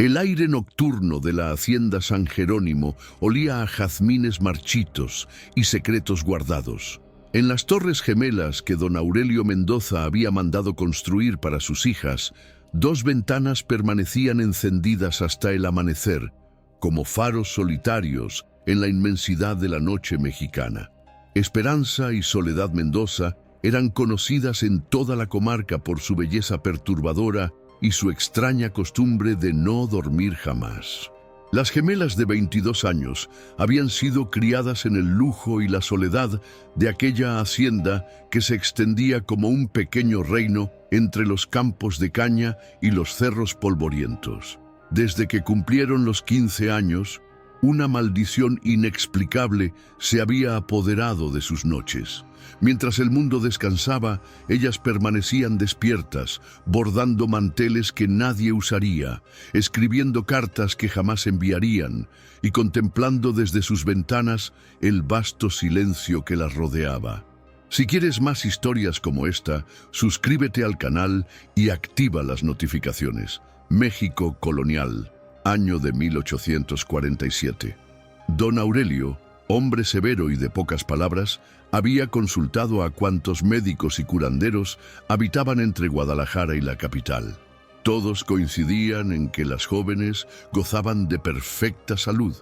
El aire nocturno de la hacienda San Jerónimo olía a jazmines marchitos y secretos guardados. En las torres gemelas que don Aurelio Mendoza había mandado construir para sus hijas, 2 ventanas permanecían encendidas hasta el amanecer, como faros solitarios en la inmensidad de la noche mexicana. Esperanza y Soledad Mendoza eran conocidas en toda la comarca por su belleza perturbadora y su extraña costumbre de no dormir jamás. Las gemelas de 22 años habían sido criadas en el lujo y la soledad de aquella hacienda que se extendía como un pequeño reino entre los campos de caña y los cerros polvorientos. Desde que cumplieron los 15 años, una maldición inexplicable se había apoderado de sus noches. Mientras el mundo descansaba, ellas permanecían despiertas, bordando manteles que nadie usaría, escribiendo cartas que jamás enviarían y contemplando desde sus ventanas el vasto silencio que las rodeaba. Si quieres más historias como esta, suscríbete al canal y activa las notificaciones. México colonial, año de 1847. Don Aurelio, hombre severo y de pocas palabras, había consultado a cuantos médicos y curanderos habitaban entre Guadalajara y la capital. Todos coincidían en que las jóvenes gozaban de perfecta salud,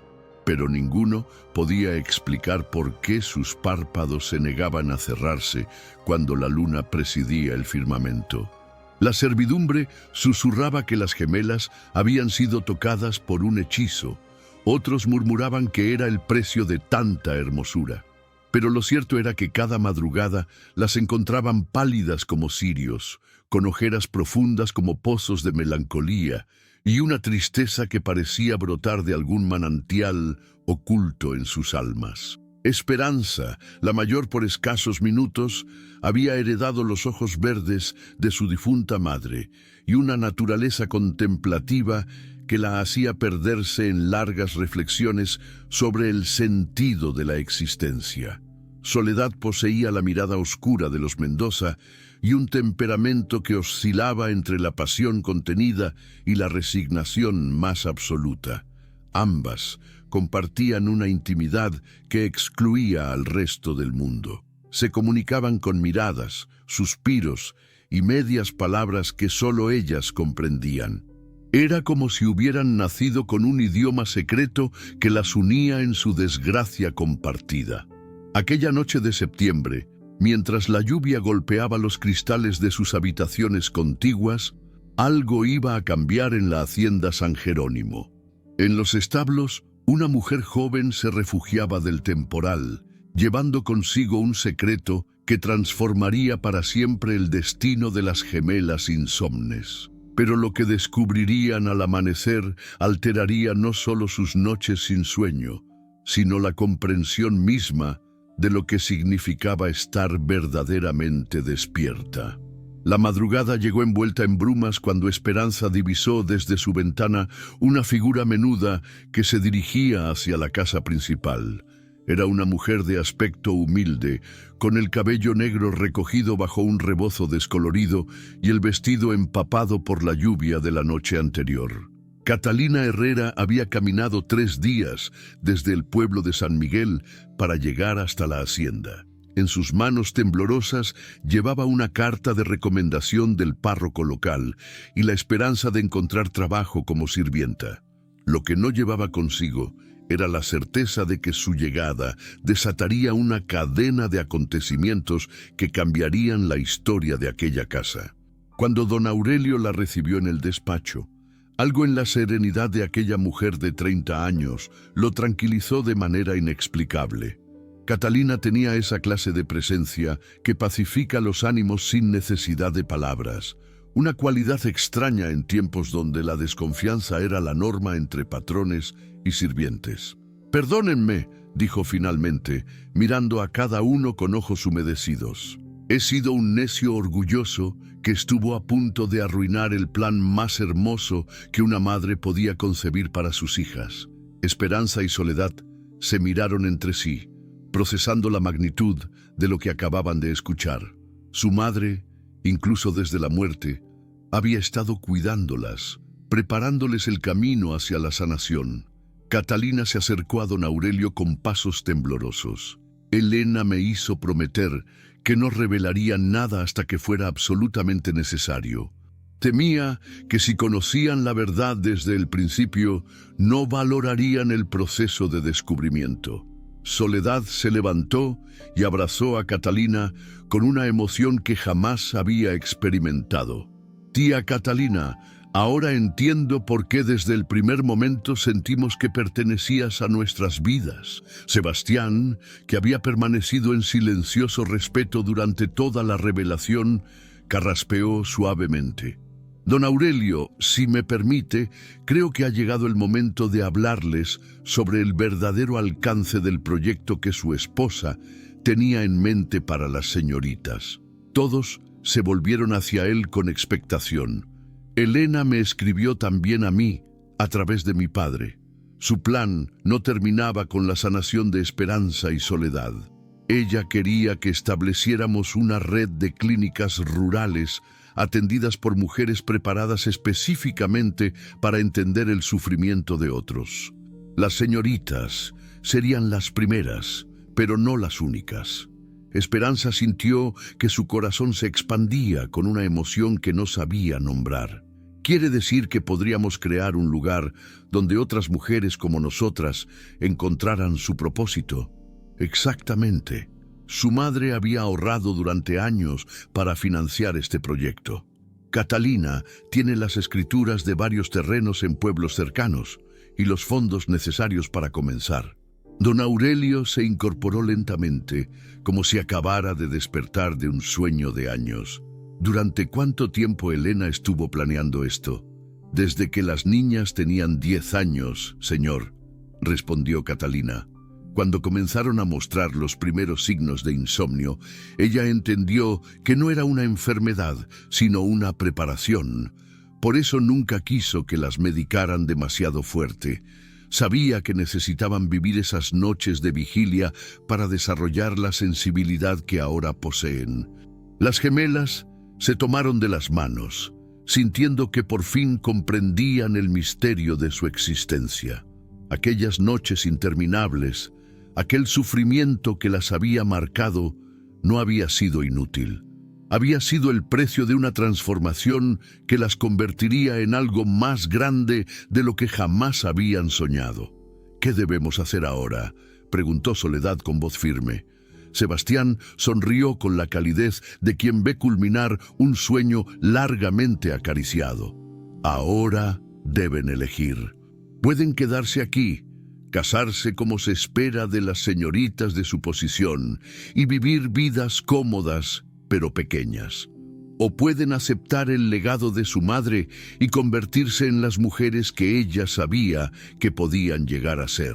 pero ninguno podía explicar por qué sus párpados se negaban a cerrarse cuando la luna presidía el firmamento. La servidumbre susurraba que las gemelas habían sido tocadas por un hechizo. Otros murmuraban que era el precio de tanta hermosura. Pero lo cierto era que cada madrugada las encontraban pálidas como cirios, con ojeras profundas como pozos de melancolía y una tristeza que parecía brotar de algún manantial oculto en sus almas. Esperanza, la mayor por escasos minutos, había heredado los ojos verdes de su difunta madre y una naturaleza contemplativa que la hacía perderse en largas reflexiones sobre el sentido de la existencia. Soledad poseía la mirada oscura de los Mendoza y un temperamento que oscilaba entre la pasión contenida y la resignación más absoluta. Ambas compartían una intimidad que excluía al resto del mundo. Se comunicaban con miradas, suspiros y medias palabras que solo ellas comprendían. Era como si hubieran nacido con un idioma secreto que las unía en su desgracia compartida. Aquella noche de septiembre, mientras la lluvia golpeaba los cristales de sus habitaciones contiguas, algo iba a cambiar en la hacienda San Jerónimo. En los establos, una mujer joven se refugiaba del temporal, llevando consigo un secreto que transformaría para siempre el destino de las gemelas insomnes. Pero lo que descubrirían al amanecer alteraría no solo sus noches sin sueño, sino la comprensión misma de lo que significaba estar verdaderamente despierta. La madrugada llegó envuelta en brumas cuando Esperanza divisó desde su ventana una figura menuda que se dirigía hacia la casa principal. Era una mujer de aspecto humilde, con el cabello negro recogido bajo un rebozo descolorido y el vestido empapado por la lluvia de la noche anterior. Catalina Herrera había caminado 3 días desde el pueblo de San Miguel para llegar hasta la hacienda. En sus manos temblorosas llevaba una carta de recomendación del párroco local y la esperanza de encontrar trabajo como sirvienta. Lo que no llevaba consigo era la certeza de que su llegada desataría una cadena de acontecimientos que cambiarían la historia de aquella casa. Cuando don Aurelio la recibió en el despacho, algo en la serenidad de aquella mujer de 30 años lo tranquilizó de manera inexplicable. Catalina tenía esa clase de presencia que pacifica los ánimos sin necesidad de palabras, una cualidad extraña en tiempos donde la desconfianza era la norma entre patrones y sirvientes. «Perdónenme», dijo finalmente, mirando a cada uno con ojos humedecidos. «He sido un necio orgulloso que estuvo a punto de arruinar el plan más hermoso que una madre podía concebir para sus hijas». Esperanza y Soledad se miraron entre sí, procesando la magnitud de lo que acababan de escuchar. Su madre, incluso desde la muerte, había estado cuidándolas, preparándoles el camino hacia la sanación. Catalina se acercó a don Aurelio con pasos temblorosos. Elena me hizo prometer que no revelaría nada hasta que fuera absolutamente necesario. Temía que si conocían la verdad desde el principio, no valorarían el proceso de descubrimiento. Soledad se levantó y abrazó a Catalina con una emoción que jamás había experimentado. Tía Catalina, ahora entiendo por qué desde el primer momento sentimos que pertenecías a nuestras vidas. Sebastián, que había permanecido en silencioso respeto durante toda la revelación, carraspeó suavemente. Don Aurelio, si me permite, creo que ha llegado el momento de hablarles sobre el verdadero alcance del proyecto que su esposa tenía en mente para las señoritas. Todos se volvieron hacia él con expectación. Elena me escribió también a mí, a través de mi padre. Su plan no terminaba con la sanación de Esperanza y Soledad. Ella quería que estableciéramos una red de clínicas rurales atendidas por mujeres preparadas específicamente para entender el sufrimiento de otros. Las señoritas serían las primeras, pero no las únicas. Esperanza sintió que su corazón se expandía con una emoción que no sabía nombrar. ¿Quiere decir que podríamos crear un lugar donde otras mujeres como nosotras encontraran su propósito? Exactamente. Su madre había ahorrado durante años para financiar este proyecto. Catalina tiene las escrituras de varios terrenos en pueblos cercanos y los fondos necesarios para comenzar. Don Aurelio se incorporó lentamente, como si acabara de despertar de un sueño de años. ¿Durante cuánto tiempo Elena estuvo planeando esto? Desde que las niñas tenían 10 años, señor, respondió Catalina. Cuando comenzaron a mostrar los primeros signos de insomnio, ella entendió que no era una enfermedad, sino una preparación. Por eso nunca quiso que las medicaran demasiado fuerte. Sabía que necesitaban vivir esas noches de vigilia para desarrollar la sensibilidad que ahora poseen. Las gemelas se tomaron de las manos, sintiendo que por fin comprendían el misterio de su existencia. Aquellas noches interminables, aquel sufrimiento que las había marcado, no había sido inútil. Había sido el precio de una transformación que las convertiría en algo más grande de lo que jamás habían soñado. ¿Qué debemos hacer ahora?, preguntó Soledad con voz firme. Sebastián sonrió con la calidez de quien ve culminar un sueño largamente acariciado. Ahora deben elegir. Pueden quedarse aquí, casarse como se espera de las señoritas de su posición y vivir vidas cómodas pero pequeñas. O pueden aceptar el legado de su madre y convertirse en las mujeres que ella sabía que podían llegar a ser.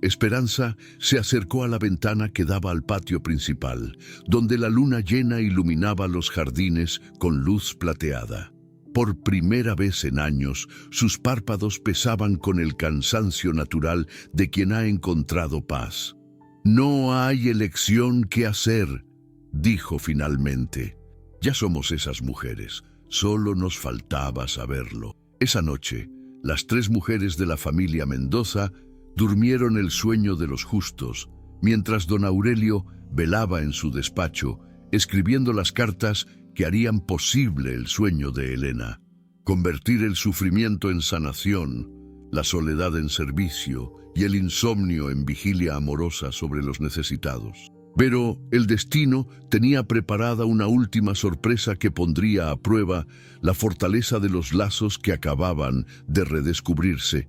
Esperanza se acercó a la ventana que daba al patio principal, donde la luna llena iluminaba los jardines con luz plateada. Por primera vez en años, sus párpados pesaban con el cansancio natural de quien ha encontrado paz. «No hay elección que hacer», dijo finalmente. «Ya somos esas mujeres, solo nos faltaba saberlo». Esa noche, las 3 mujeres de la familia Mendoza durmieron el sueño de los justos, mientras don Aurelio velaba en su despacho, escribiendo las cartas que harían posible el sueño de Elena. Convertir el sufrimiento en sanación, la soledad en servicio y el insomnio en vigilia amorosa sobre los necesitados. Pero el destino tenía preparada una última sorpresa que pondría a prueba la fortaleza de los lazos que acababan de redescubrirse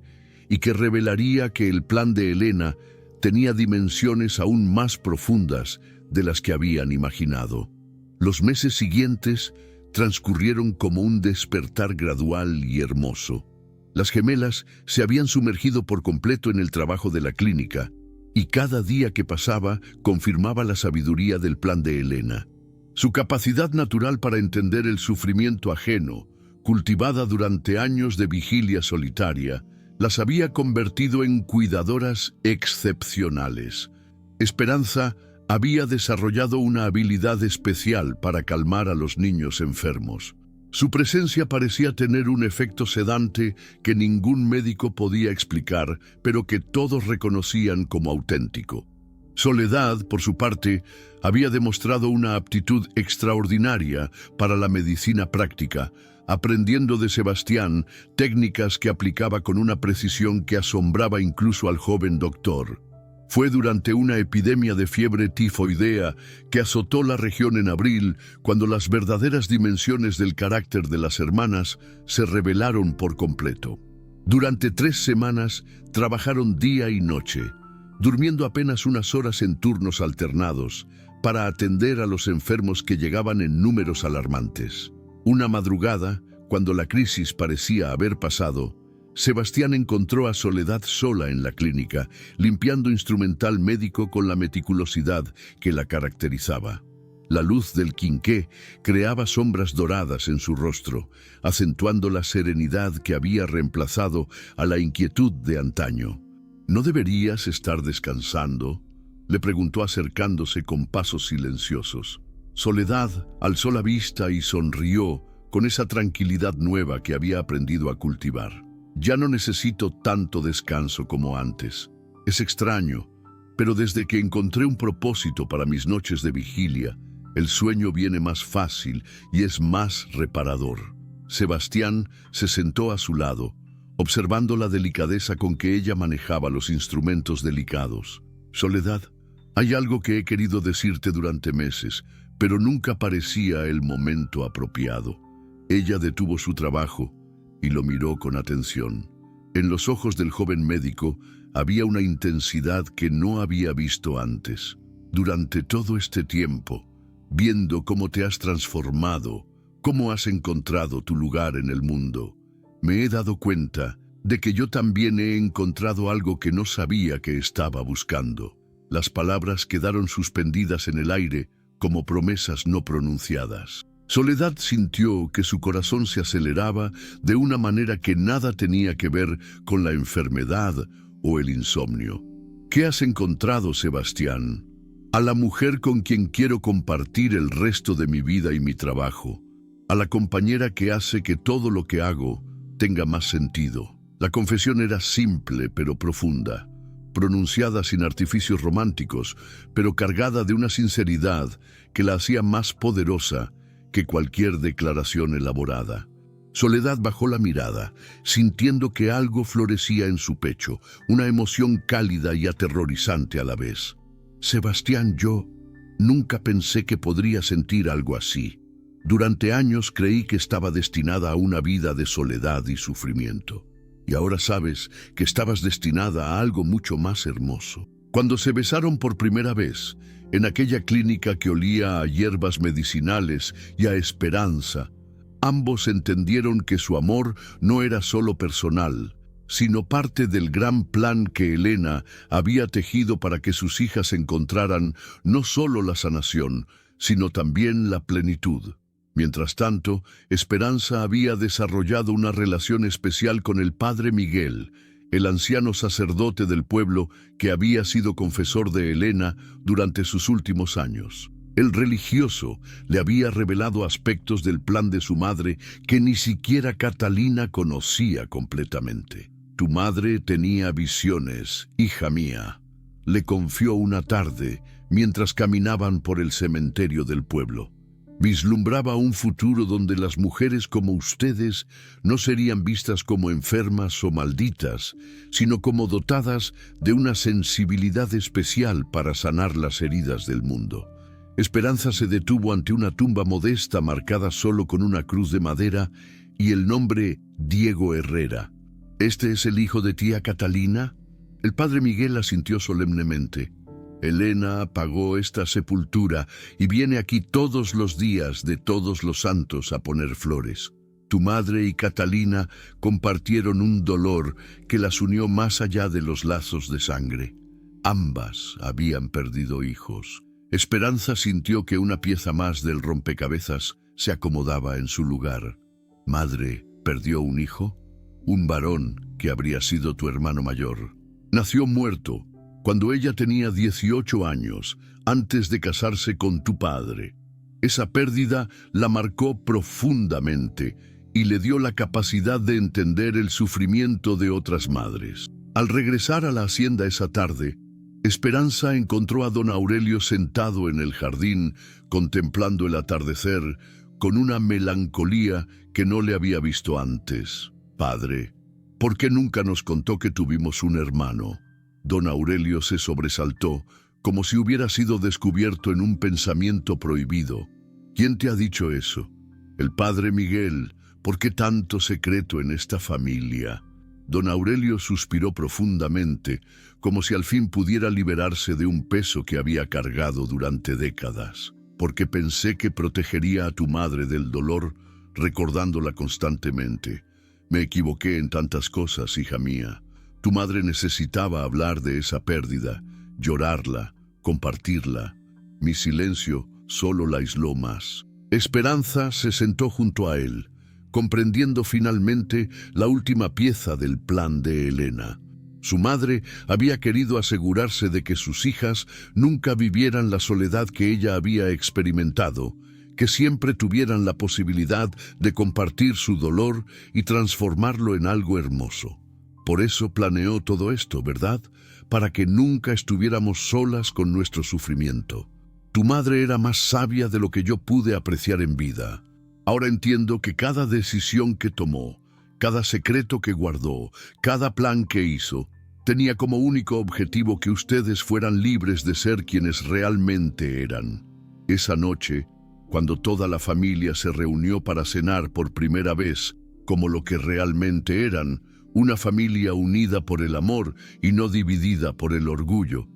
y que revelaría que el plan de Elena tenía dimensiones aún más profundas de las que habían imaginado. Los meses siguientes transcurrieron como un despertar gradual y hermoso. Las gemelas se habían sumergido por completo en el trabajo de la clínica, y cada día que pasaba confirmaba la sabiduría del plan de Elena. Su capacidad natural para entender el sufrimiento ajeno, cultivada durante años de vigilia solitaria, las había convertido en cuidadoras excepcionales. Esperanza había desarrollado una habilidad especial para calmar a los niños enfermos. Su presencia parecía tener un efecto sedante que ningún médico podía explicar, pero que todos reconocían como auténtico. Soledad, por su parte, había demostrado una aptitud extraordinaria para la medicina práctica, aprendiendo de Sebastián técnicas que aplicaba con una precisión que asombraba incluso al joven doctor. Fue durante una epidemia de fiebre tifoidea que azotó la región en abril cuando las verdaderas dimensiones del carácter de las hermanas se revelaron por completo. Durante 3 semanas trabajaron día y noche, durmiendo apenas unas horas en turnos alternados para atender a los enfermos que llegaban en números alarmantes. Una madrugada, cuando la crisis parecía haber pasado, Sebastián encontró a Soledad sola en la clínica, limpiando instrumental médico con la meticulosidad que la caracterizaba. La luz del quinqué creaba sombras doradas en su rostro, acentuando la serenidad que había reemplazado a la inquietud de antaño. ¿No deberías estar descansando?, le preguntó acercándose con pasos silenciosos. Soledad alzó la vista y sonrió con esa tranquilidad nueva que había aprendido a cultivar. Ya no necesito tanto descanso como antes. Es extraño, pero desde que encontré un propósito para mis noches de vigilia, el sueño viene más fácil y es más reparador. Sebastián se sentó a su lado, observando la delicadeza con que ella manejaba los instrumentos delicados. Soledad, hay algo que he querido decirte durante meses, pero nunca parecía el momento apropiado. Ella detuvo su trabajo y lo miró con atención. En los ojos del joven médico había una intensidad que no había visto antes. Durante todo este tiempo, viendo cómo te has transformado, cómo has encontrado tu lugar en el mundo, me he dado cuenta de que yo también he encontrado algo que no sabía que estaba buscando. Las palabras quedaron suspendidas en el aire como promesas no pronunciadas. Soledad sintió que su corazón se aceleraba de una manera que nada tenía que ver con la enfermedad o el insomnio. ¿Qué has encontrado, Sebastián? A la mujer con quien quiero compartir el resto de mi vida y mi trabajo. A la compañera que hace que todo lo que hago tenga más sentido. La confesión era simple pero profunda, pronunciada sin artificios románticos, pero cargada de una sinceridad que la hacía más poderosa que cualquier declaración elaborada. Soledad bajó la mirada, sintiendo que algo florecía en su pecho, una emoción cálida y aterrorizante a la vez. Sebastián, yo nunca pensé que podría sentir algo así. Durante años creí que estaba destinada a una vida de soledad y sufrimiento. Y ahora sabes que estabas destinada a algo mucho más hermoso. Cuando se besaron por primera vez, en aquella clínica que olía a hierbas medicinales y a esperanza, ambos entendieron que su amor no era solo personal, sino parte del gran plan que Elena había tejido para que sus hijas encontraran no solo la sanación, sino también la plenitud. Mientras tanto, Esperanza había desarrollado una relación especial con el padre Miguel, el anciano sacerdote del pueblo que había sido confesor de Elena durante sus últimos años. El religioso le había revelado aspectos del plan de su madre que ni siquiera Catalina conocía completamente. Tu madre tenía visiones, hija mía, le confió una tarde mientras caminaban por el cementerio del pueblo. Vislumbraba un futuro donde las mujeres como ustedes no serían vistas como enfermas o malditas, sino como dotadas de una sensibilidad especial para sanar las heridas del mundo. Esperanza se detuvo ante una tumba modesta marcada solo con una cruz de madera y el nombre Diego Herrera. ¿Este es el hijo de tía Catalina? El padre Miguel asintió solemnemente. Elena pagó esta sepultura y viene aquí todos los días de Todos los Santos a poner flores. Tu madre y Catalina compartieron un dolor que las unió más allá de los lazos de sangre. Ambas habían perdido hijos. Esperanza sintió que una pieza más del rompecabezas se acomodaba en su lugar. Madre, ¿perdió un hijo? Un varón que habría sido tu hermano mayor. Nació muerto cuando ella tenía 18 años, antes de casarse con tu padre. Esa pérdida la marcó profundamente y le dio la capacidad de entender el sufrimiento de otras madres. Al regresar a la hacienda esa tarde, Esperanza encontró a don Aurelio sentado en el jardín, contemplando el atardecer, con una melancolía que no le había visto antes. «Padre, ¿por qué nunca nos contó que tuvimos un hermano?». Don Aurelio se sobresaltó, como si hubiera sido descubierto en un pensamiento prohibido. «¿Quién te ha dicho eso?». «El padre Miguel. ¿Por qué tanto secreto en esta familia?». Don Aurelio suspiró profundamente, como si al fin pudiera liberarse de un peso que había cargado durante décadas. «Porque pensé que protegería a tu madre del dolor, recordándola constantemente. Me equivoqué en tantas cosas, hija mía. Tu madre necesitaba hablar de esa pérdida, llorarla, compartirla. Mi silencio solo la aisló más». Esperanza se sentó junto a él, comprendiendo finalmente la última pieza del plan de Elena. Su madre había querido asegurarse de que sus hijas nunca vivieran la soledad que ella había experimentado, que siempre tuvieran la posibilidad de compartir su dolor y transformarlo en algo hermoso. Por eso planeó todo esto, ¿verdad? Para que nunca estuviéramos solas con nuestro sufrimiento. Tu madre era más sabia de lo que yo pude apreciar en vida. Ahora entiendo que cada decisión que tomó, cada secreto que guardó, cada plan que hizo, tenía como único objetivo que ustedes fueran libres de ser quienes realmente eran. Esa noche, cuando toda la familia se reunió para cenar por primera vez como lo que realmente eran, una familia unida por el amor y no dividida por el orgullo,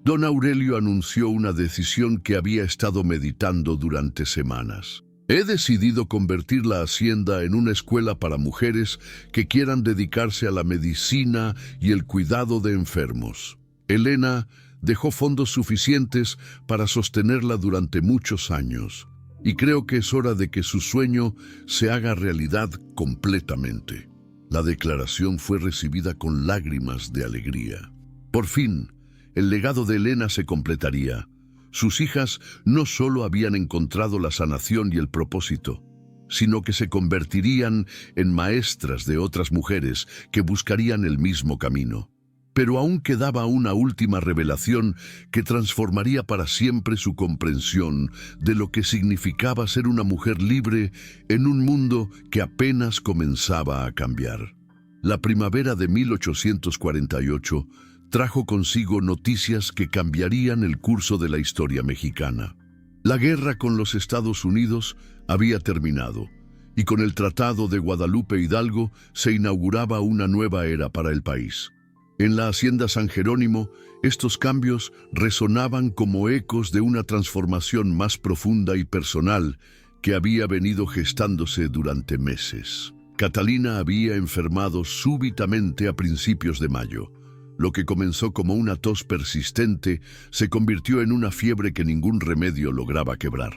don Aurelio anunció una decisión que había estado meditando durante semanas. «He decidido convertir la hacienda en una escuela para mujeres que quieran dedicarse a la medicina y el cuidado de enfermos». Elena dejó fondos suficientes para sostenerla durante muchos años, y creo que es hora de que su sueño se haga realidad completamente. La declaración fue recibida con lágrimas de alegría. Por fin, el legado de Elena se completaría. Sus hijas no solo habían encontrado la sanación y el propósito, sino que se convertirían en maestras de otras mujeres que buscarían el mismo camino. Pero aún quedaba una última revelación que transformaría para siempre su comprensión de lo que significaba ser una mujer libre en un mundo que apenas comenzaba a cambiar. La primavera de 1848 trajo consigo noticias que cambiarían el curso de la historia mexicana. La guerra con los Estados Unidos había terminado, y con el Tratado de Guadalupe Hidalgo se inauguraba una nueva era para el país. En la hacienda San Jerónimo, estos cambios resonaban como ecos de una transformación más profunda y personal que había venido gestándose durante meses. Catalina había enfermado súbitamente a principios de mayo. Lo que comenzó como una tos persistente se convirtió en una fiebre que ningún remedio lograba quebrar.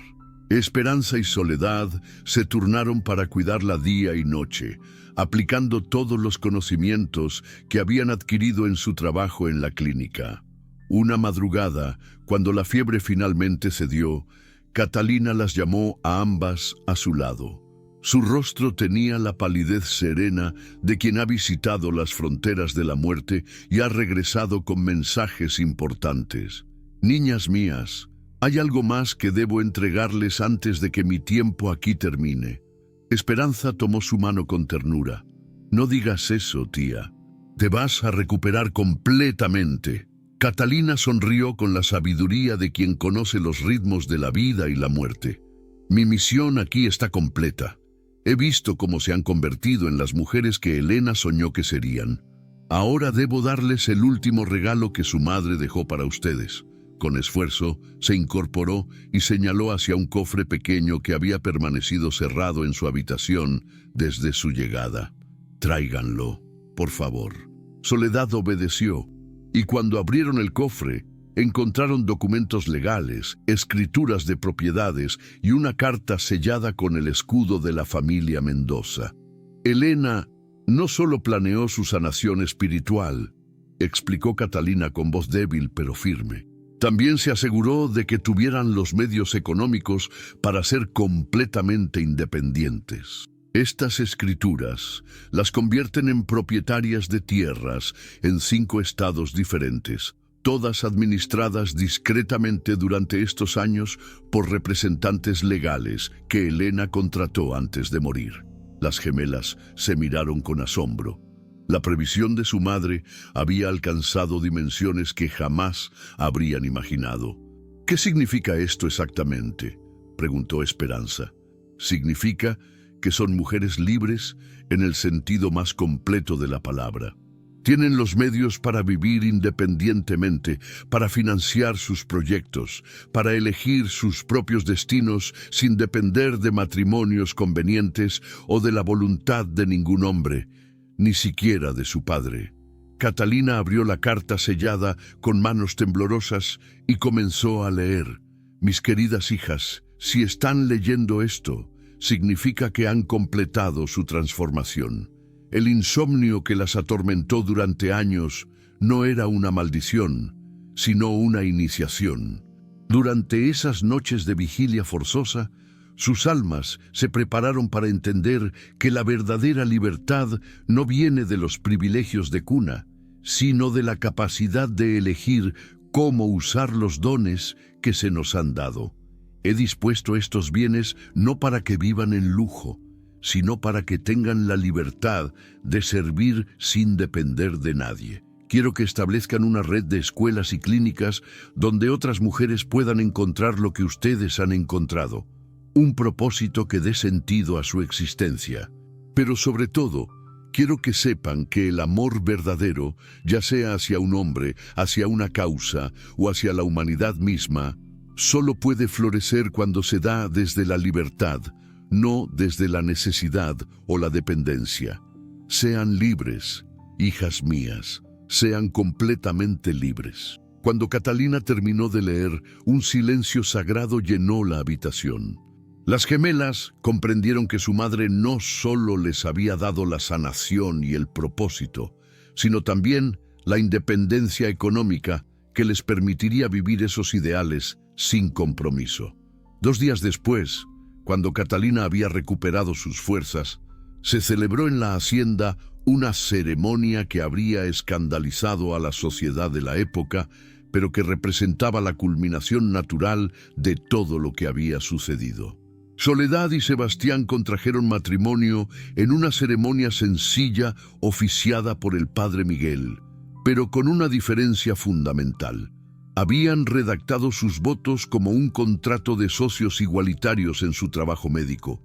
Esperanza y Soledad se turnaron para cuidarla día y noche, aplicando todos los conocimientos que habían adquirido en su trabajo en la clínica. Una madrugada, cuando la fiebre finalmente cedió, Catalina las llamó a ambas a su lado. Su rostro tenía la palidez serena de quien ha visitado las fronteras de la muerte y ha regresado con mensajes importantes. «Niñas mías, hay algo más que debo entregarles antes de que mi tiempo aquí termine». Esperanza tomó su mano con ternura. «No digas eso, tía. Te vas a recuperar completamente». Catalina sonrió con la sabiduría de quien conoce los ritmos de la vida y la muerte. «Mi misión aquí está completa. He visto cómo se han convertido en las mujeres que Elena soñó que serían. Ahora debo darles el último regalo que su madre dejó para ustedes». Con esfuerzo, se incorporó y señaló hacia un cofre pequeño que había permanecido cerrado en su habitación desde su llegada. «Tráiganlo, por favor». Soledad obedeció, y cuando abrieron el cofre, encontraron documentos legales, escrituras de propiedades y una carta sellada con el escudo de la familia Mendoza. Elena no solo planeó su sanación espiritual, explicó Catalina con voz débil pero firme. También se aseguró de que tuvieran los medios económicos para ser completamente independientes. Estas escrituras las convierten en propietarias de tierras en 5 estados diferentes, todas administradas discretamente durante estos años por representantes legales que Helena contrató antes de morir. Las gemelas se miraron con asombro. La previsión de su madre había alcanzado dimensiones que jamás habrían imaginado. ¿Qué significa esto exactamente?, preguntó Esperanza. Significa que son mujeres libres en el sentido más completo de la palabra. Tienen los medios para vivir independientemente, para financiar sus proyectos, para elegir sus propios destinos sin depender de matrimonios convenientes o de la voluntad de ningún hombre, ni siquiera de su padre. Catalina abrió la carta sellada con manos temblorosas y comenzó a leer. Mis queridas hijas, si están leyendo esto, significa que han completado su transformación. El insomnio que las atormentó durante años no era una maldición, sino una iniciación. Durante esas noches de vigilia forzosa, sus almas se prepararon para entender que la verdadera libertad no viene de los privilegios de cuna, sino de la capacidad de elegir cómo usar los dones que se nos han dado. He dispuesto estos bienes no para que vivan en lujo, sino para que tengan la libertad de servir sin depender de nadie. Quiero que establezcan una red de escuelas y clínicas donde otras mujeres puedan encontrar lo que ustedes han encontrado, un propósito que dé sentido a su existencia. Pero sobre todo, quiero que sepan que el amor verdadero, ya sea hacia un hombre, hacia una causa o hacia la humanidad misma, solo puede florecer cuando se da desde la libertad, no desde la necesidad o la dependencia. Sean libres, hijas mías, sean completamente libres. Cuando Catalina terminó de leer, un silencio sagrado llenó la habitación. Las gemelas comprendieron que su madre no solo les había dado la sanación y el propósito, sino también la independencia económica que les permitiría vivir esos ideales sin compromiso. 2 días después, cuando Catalina había recuperado sus fuerzas, se celebró en la hacienda una ceremonia que habría escandalizado a la sociedad de la época, pero que representaba la culminación natural de todo lo que había sucedido. Soledad y Sebastián contrajeron matrimonio en una ceremonia sencilla oficiada por el padre Miguel, pero con una diferencia fundamental. Habían redactado sus votos como un contrato de socios igualitarios en su trabajo médico,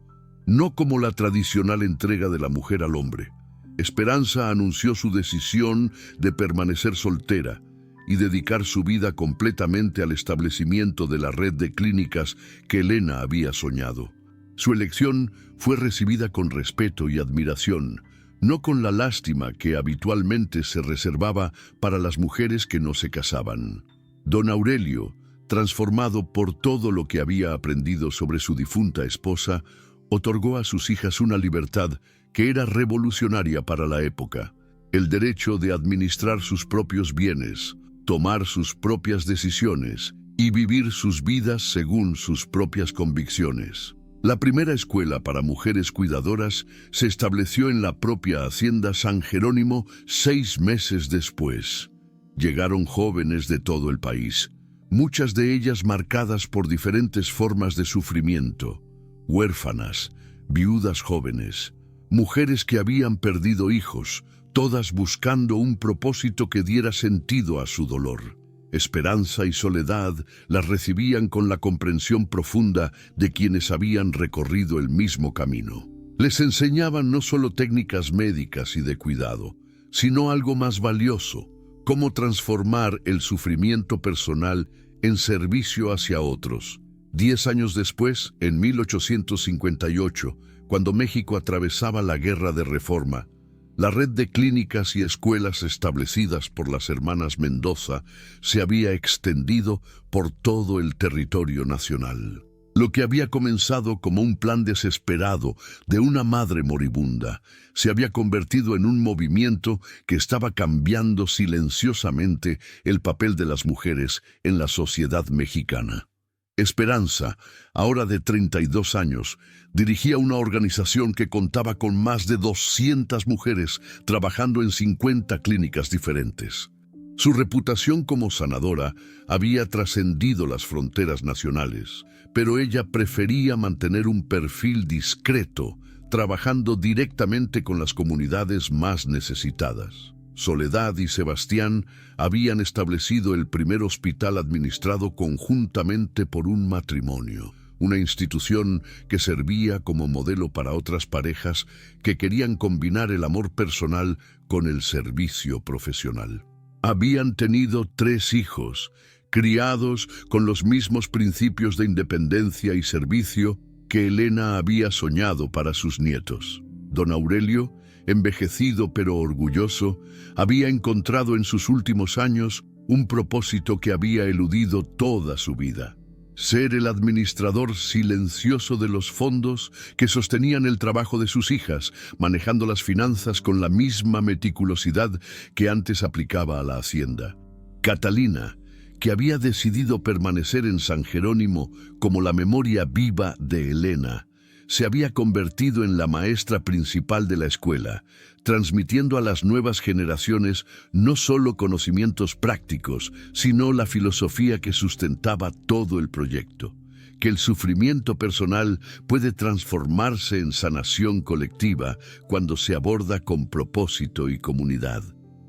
no como la tradicional entrega de la mujer al hombre. Esperanza anunció su decisión de permanecer soltera y dedicar su vida completamente al establecimiento de la red de clínicas que Helena había soñado. Su elección fue recibida con respeto y admiración, no con la lástima que habitualmente se reservaba para las mujeres que no se casaban. Don Aurelio, transformado por todo lo que había aprendido sobre su difunta esposa, otorgó a sus hijas una libertad que era revolucionaria para la época: el derecho de administrar sus propios bienes, tomar sus propias decisiones y vivir sus vidas según sus propias convicciones. La primera escuela para mujeres cuidadoras se estableció en la propia hacienda San Jerónimo 6 meses después. Llegaron jóvenes de todo el país, muchas de ellas marcadas por diferentes formas de sufrimiento: huérfanas, viudas jóvenes, mujeres que habían perdido hijos, todas buscando un propósito que diera sentido a su dolor. Esperanza y Soledad las recibían con la comprensión profunda de quienes habían recorrido el mismo camino. Les enseñaban no solo técnicas médicas y de cuidado, sino algo más valioso: cómo transformar el sufrimiento personal en servicio hacia otros. 10 años después, en 1858, cuando México atravesaba la Guerra de Reforma, la red de clínicas y escuelas establecidas por las hermanas Mendoza se había extendido por todo el territorio nacional. Lo que había comenzado como un plan desesperado de una madre moribunda se había convertido en un movimiento que estaba cambiando silenciosamente el papel de las mujeres en la sociedad mexicana. Esperanza, ahora de 32 años, dirigía una organización que contaba con más de 200 mujeres trabajando en 50 clínicas diferentes. Su reputación como sanadora había trascendido las fronteras nacionales, pero ella prefería mantener un perfil discreto, trabajando directamente con las comunidades más necesitadas. Soledad y Sebastián habían establecido el primer hospital administrado conjuntamente por un matrimonio, una institución que servía como modelo para otras parejas que querían combinar el amor personal con el servicio profesional. Habían tenido 3 hijos, criados con los mismos principios de independencia y servicio que Elena había soñado para sus nietos. Don Aurelio, envejecido pero orgulloso, había encontrado en sus últimos años un propósito que había eludido toda su vida: ser el administrador silencioso de los fondos que sostenían el trabajo de sus hijas, manejando las finanzas con la misma meticulosidad que antes aplicaba a la hacienda. Catalina, que había decidido permanecer en San Jerónimo como la memoria viva de Elena, se había convertido en la maestra principal de la escuela, transmitiendo a las nuevas generaciones no solo conocimientos prácticos, sino la filosofía que sustentaba todo el proyecto: que el sufrimiento personal puede transformarse en sanación colectiva cuando se aborda con propósito y comunidad.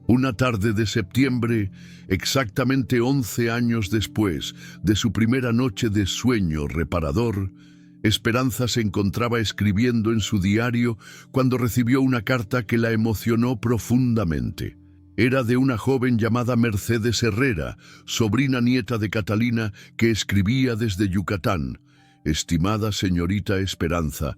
Una tarde de septiembre, exactamente 11 años después de su primera noche de sueño reparador, Esperanza se encontraba escribiendo en su diario cuando recibió una carta que la emocionó profundamente. Era de una joven llamada Mercedes Herrera, sobrina nieta de Catalina, que escribía desde Yucatán: «Estimada señorita Esperanza,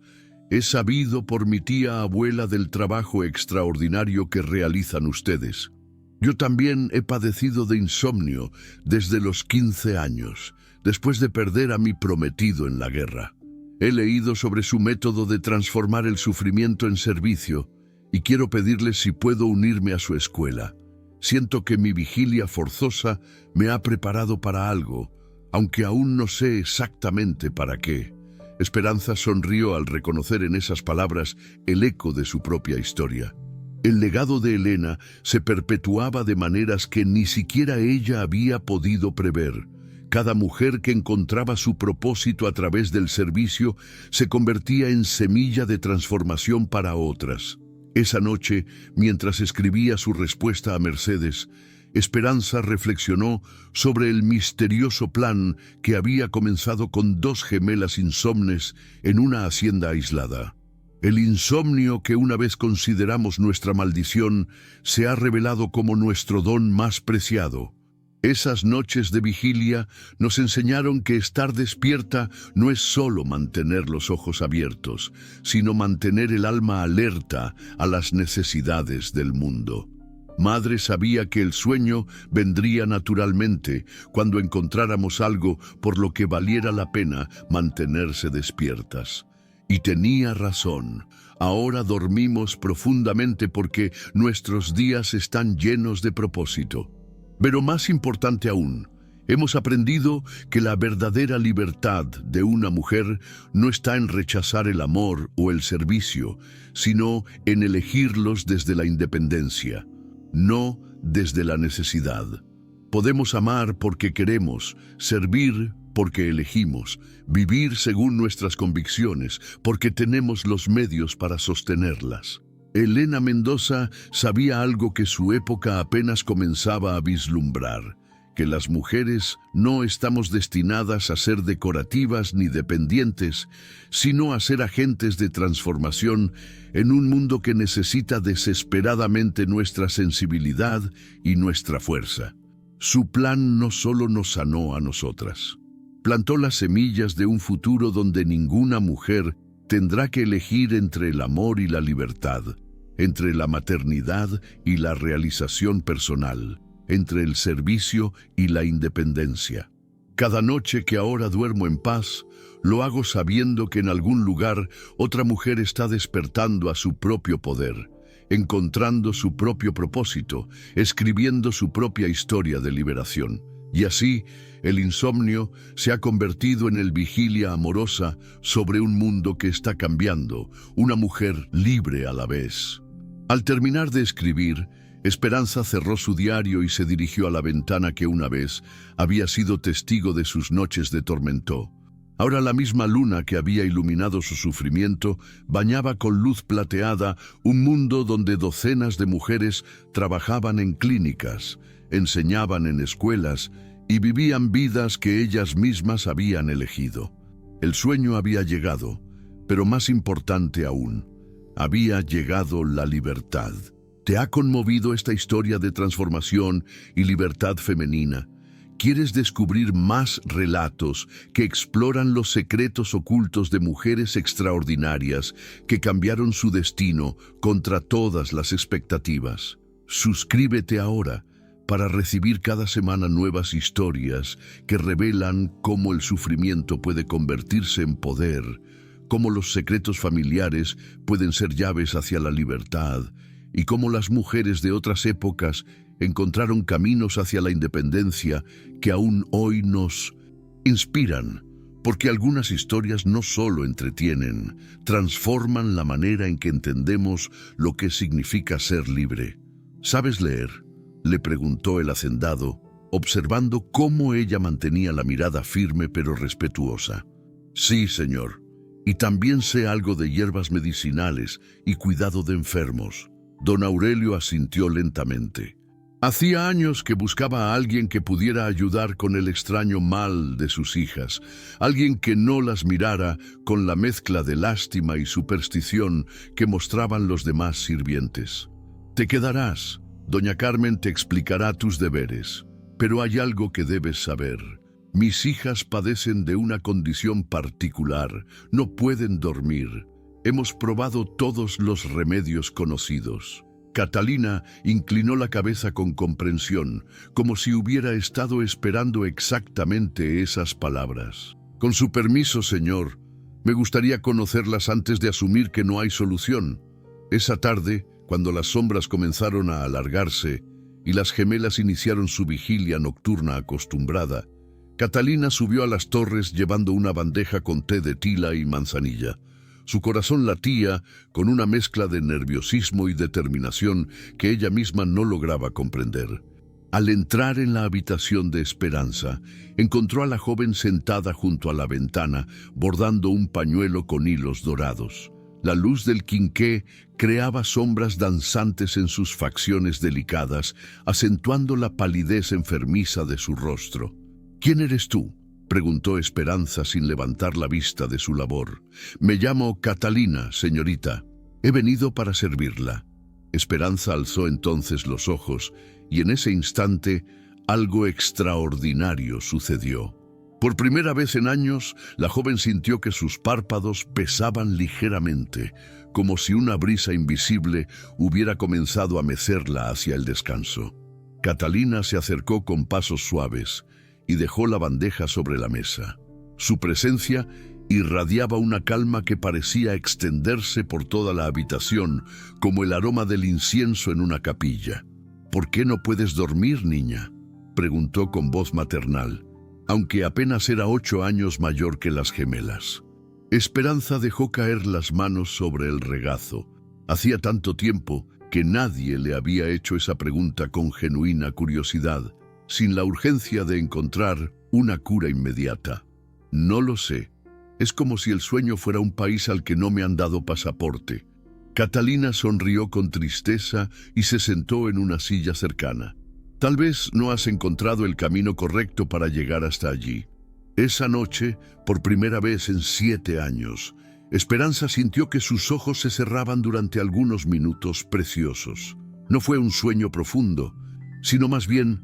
he sabido por mi tía abuela del trabajo extraordinario que realizan ustedes. Yo también he padecido de insomnio desde los 15 años, después de perder a mi prometido en la guerra. He leído sobre su método de transformar el sufrimiento en servicio y quiero pedirles si puedo unirme a su escuela. Siento que mi vigilia forzosa me ha preparado para algo, aunque aún no sé exactamente para qué». Esperanza sonrió al reconocer en esas palabras el eco de su propia historia. El legado de Elena se perpetuaba de maneras que ni siquiera ella había podido prever. Cada mujer que encontraba su propósito a través del servicio se convertía en semilla de transformación para otras. Esa noche, mientras escribía su respuesta a Mercedes, Esperanza reflexionó sobre el misterioso plan que había comenzado con 2 gemelas insomnes en una hacienda aislada. El insomnio, que una vez consideramos nuestra maldición, se ha revelado como nuestro don más preciado. Esas noches de vigilia nos enseñaron que estar despierta no es solo mantener los ojos abiertos, sino mantener el alma alerta a las necesidades del mundo. Madre sabía que el sueño vendría naturalmente cuando encontráramos algo por lo que valiera la pena mantenerse despiertas. Y tenía razón. Ahora dormimos profundamente porque nuestros días están llenos de propósito. Pero más importante aún, hemos aprendido que la verdadera libertad de una mujer no está en rechazar el amor o el servicio, sino en elegirlos desde la independencia, no desde la necesidad. Podemos amar porque queremos, servir porque elegimos, vivir según nuestras convicciones porque tenemos los medios para sostenerlas. Elena Mendoza sabía algo que su época apenas comenzaba a vislumbrar: que las mujeres no estamos destinadas a ser decorativas ni dependientes, sino a ser agentes de transformación en un mundo que necesita desesperadamente nuestra sensibilidad y nuestra fuerza. Su plan no solo nos sanó a nosotras, plantó las semillas de un futuro donde ninguna mujer tendrá que elegir entre el amor y la libertad, entre la maternidad y la realización personal, entre el servicio y la independencia. Cada noche que ahora duermo en paz, lo hago sabiendo que en algún lugar otra mujer está despertando a su propio poder, encontrando su propio propósito, escribiendo su propia historia de liberación. Y así, el insomnio se ha convertido en el vigilia amorosa sobre un mundo que está cambiando, una mujer libre a la vez. Al terminar de escribir, Esperanza cerró su diario y se dirigió a la ventana que una vez había sido testigo de sus noches de tormento. Ahora la misma luna que había iluminado su sufrimiento bañaba con luz plateada un mundo donde docenas de mujeres trabajaban en clínicas, enseñaban en escuelas y vivían vidas que ellas mismas habían elegido. El sueño había llegado, pero más importante aún, había llegado la libertad. ¿Te ha conmovido esta historia de transformación y libertad femenina? ¿Quieres descubrir más relatos que exploran los secretos ocultos de mujeres extraordinarias que cambiaron su destino contra todas las expectativas? Suscríbete ahora para recibir cada semana nuevas historias que revelan cómo el sufrimiento puede convertirse en poder, cómo los secretos familiares pueden ser llaves hacia la libertad y cómo las mujeres de otras épocas encontraron caminos hacia la independencia que aún hoy nos inspiran, porque algunas historias no solo entretienen, transforman la manera en que entendemos lo que significa ser libre. ¿Sabes leer?, le preguntó el hacendado, observando cómo ella mantenía la mirada firme pero respetuosa. Sí, señor, y también sé algo de hierbas medicinales y cuidado de enfermos. Don Aurelio asintió lentamente. Hacía años que buscaba a alguien que pudiera ayudar con el extraño mal de sus hijas, alguien que no las mirara con la mezcla de lástima y superstición que mostraban los demás sirvientes. Te quedarás. Doña Carmen te explicará tus deberes, pero hay algo que debes saber. Mis hijas padecen de una condición particular, no pueden dormir. Hemos probado todos los remedios conocidos. Catalina inclinó la cabeza con comprensión, como si hubiera estado esperando exactamente esas palabras. Con su permiso, señor, me gustaría conocerlas antes de asumir que no hay solución. Esa tarde, cuando las sombras comenzaron a alargarse y las gemelas iniciaron su vigilia nocturna acostumbrada, Catalina subió a las torres llevando una bandeja con té de tila y manzanilla. Su corazón latía con una mezcla de nerviosismo y determinación que ella misma no lograba comprender. Al entrar en la habitación de Esperanza, encontró a la joven sentada junto a la ventana, bordando un pañuelo con hilos dorados. La luz del quinqué creaba sombras danzantes en sus facciones delicadas, acentuando la palidez enfermiza de su rostro. «¿Quién eres tú?», preguntó Esperanza sin levantar la vista de su labor. «Me llamo Catalina, señorita. He venido para servirla». Esperanza alzó entonces los ojos, y en ese instante algo extraordinario sucedió. Por primera vez en años, la joven sintió que sus párpados pesaban ligeramente, como si una brisa invisible hubiera comenzado a mecerla hacia el descanso. Catalina se acercó con pasos suaves y dejó la bandeja sobre la mesa. Su presencia irradiaba una calma que parecía extenderse por toda la habitación, como el aroma del incienso en una capilla. «¿Por qué no puedes dormir, niña?», preguntó con voz maternal, aunque apenas era 8 años mayor que las gemelas. Esperanza dejó caer las manos sobre el regazo. Hacía tanto tiempo que nadie le había hecho esa pregunta con genuina curiosidad, sin la urgencia de encontrar una cura inmediata. «No lo sé. Es como si el sueño fuera un país al que no me han dado pasaporte». Catalina sonrió con tristeza y se sentó en una silla cercana. «Tal vez no has encontrado el camino correcto para llegar hasta allí». Esa noche, por primera vez en 7 años, Esperanza sintió que sus ojos se cerraban durante algunos minutos preciosos. No fue un sueño profundo, sino más bien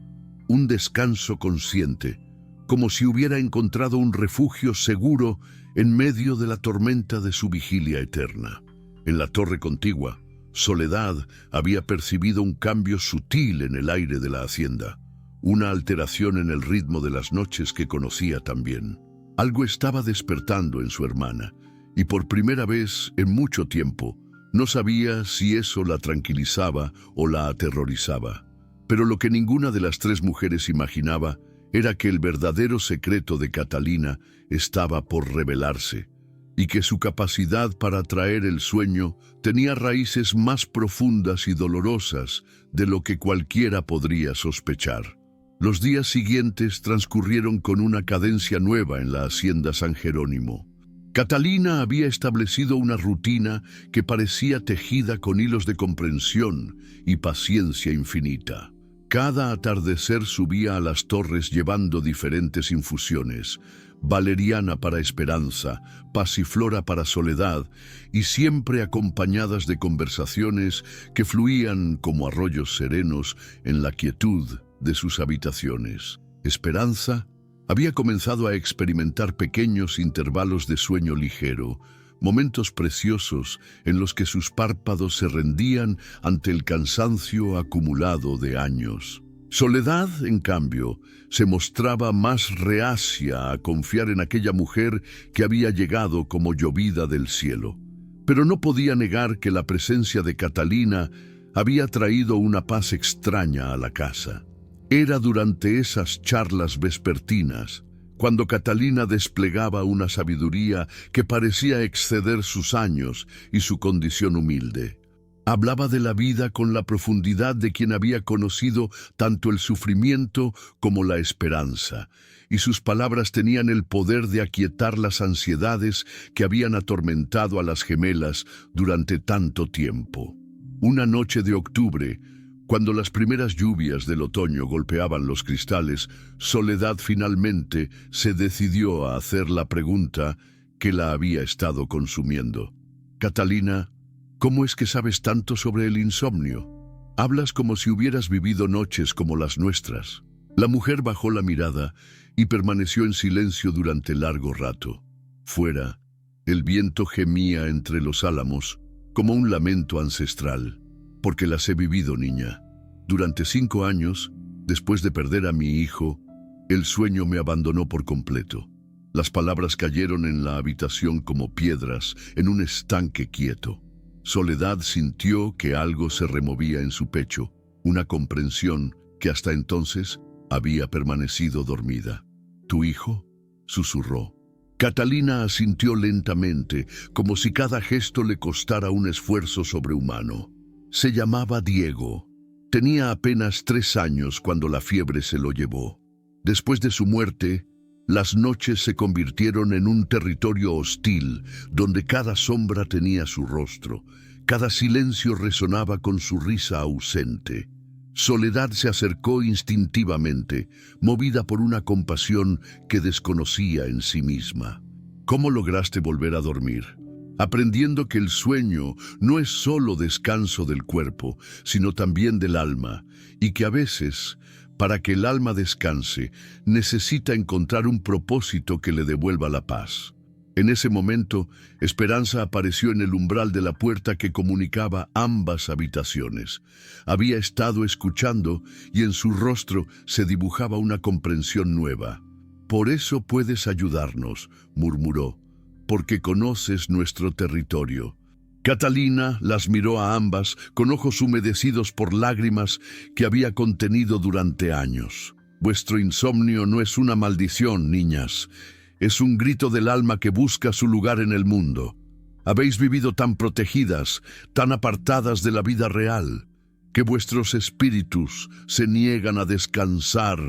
un descanso consciente, como si hubiera encontrado un refugio seguro en medio de la tormenta de su vigilia eterna. En la torre contigua, Soledad había percibido un cambio sutil en el aire de la hacienda. una alteración en el ritmo de las noches que conocía también. Algo estaba despertando en su hermana, y por primera vez en mucho tiempo, no sabía si eso la tranquilizaba o la aterrorizaba. Pero lo que ninguna de las tres mujeres imaginaba era que el verdadero secreto de Catalina estaba por revelarse, y que su capacidad para atraer el sueño tenía raíces más profundas y dolorosas de lo que cualquiera podría sospechar. Los días siguientes transcurrieron con una cadencia nueva en la hacienda San Jerónimo. Catalina había establecido una rutina que parecía tejida con hilos de comprensión y paciencia infinita. Cada atardecer subía a las torres llevando diferentes infusiones: valeriana para esperanza, pasiflora para soledad, y siempre acompañadas de conversaciones que fluían como arroyos serenos en la quietud de sus habitaciones. Esperanza había comenzado a experimentar pequeños intervalos de sueño ligero, momentos preciosos en los que sus párpados se rendían ante el cansancio acumulado de años. Soledad, en cambio, se mostraba más reacia a confiar en aquella mujer que había llegado como llovida del cielo. Pero no podía negar que la presencia de Catalina había traído una paz extraña a la casa. Era durante esas charlas vespertinas, cuando Catalina desplegaba una sabiduría que parecía exceder sus años y su condición humilde. Hablaba de la vida con la profundidad de quien había conocido tanto el sufrimiento como la esperanza, y sus palabras tenían el poder de aquietar las ansiedades que habían atormentado a las gemelas durante tanto tiempo. Una noche de octubre, cuando las primeras lluvias del otoño golpeaban los cristales, Soledad finalmente se decidió a hacer la pregunta que la había estado consumiendo. «Catalina, ¿cómo es que sabes tanto sobre el insomnio? Hablas como si hubieras vivido noches como las nuestras». La mujer bajó la mirada y permaneció en silencio durante largo rato. Fuera, el viento gemía entre los álamos como un lamento ancestral. «Porque las he vivido, niña. Durante 5 años, después de perder a mi hijo, el sueño me abandonó por completo. Las palabras cayeron en la habitación como piedras en un estanque quieto. Soledad sintió que algo se removía en su pecho, una comprensión que hasta entonces había permanecido dormida. «¿Tu hijo?», susurró. Catalina asintió lentamente, como si cada gesto le costara un esfuerzo sobrehumano. Se llamaba Diego. Tenía apenas 3 años cuando la fiebre se lo llevó. Después de su muerte, las noches se convirtieron en un territorio hostil, donde cada sombra tenía su rostro, cada silencio resonaba con su risa ausente. Soledad se acercó instintivamente, movida por una compasión que desconocía en sí misma. «¿Cómo lograste volver a dormir?», aprendiendo que el sueño no es solo descanso del cuerpo, sino también del alma, y que a veces, para que el alma descanse, necesita encontrar un propósito que le devuelva la paz. En ese momento, Esperanza apareció en el umbral de la puerta que comunicaba ambas habitaciones. Había estado escuchando y en su rostro se dibujaba una comprensión nueva. «Por eso puedes ayudarnos», murmuró, «porque conoces nuestro territorio». Catalina las miró a ambas con ojos humedecidos por lágrimas que había contenido durante años. «Vuestro insomnio no es una maldición, niñas. Es un grito del alma que busca su lugar en el mundo. Habéis vivido tan protegidas, tan apartadas de la vida real, que vuestros espíritus se niegan a descansar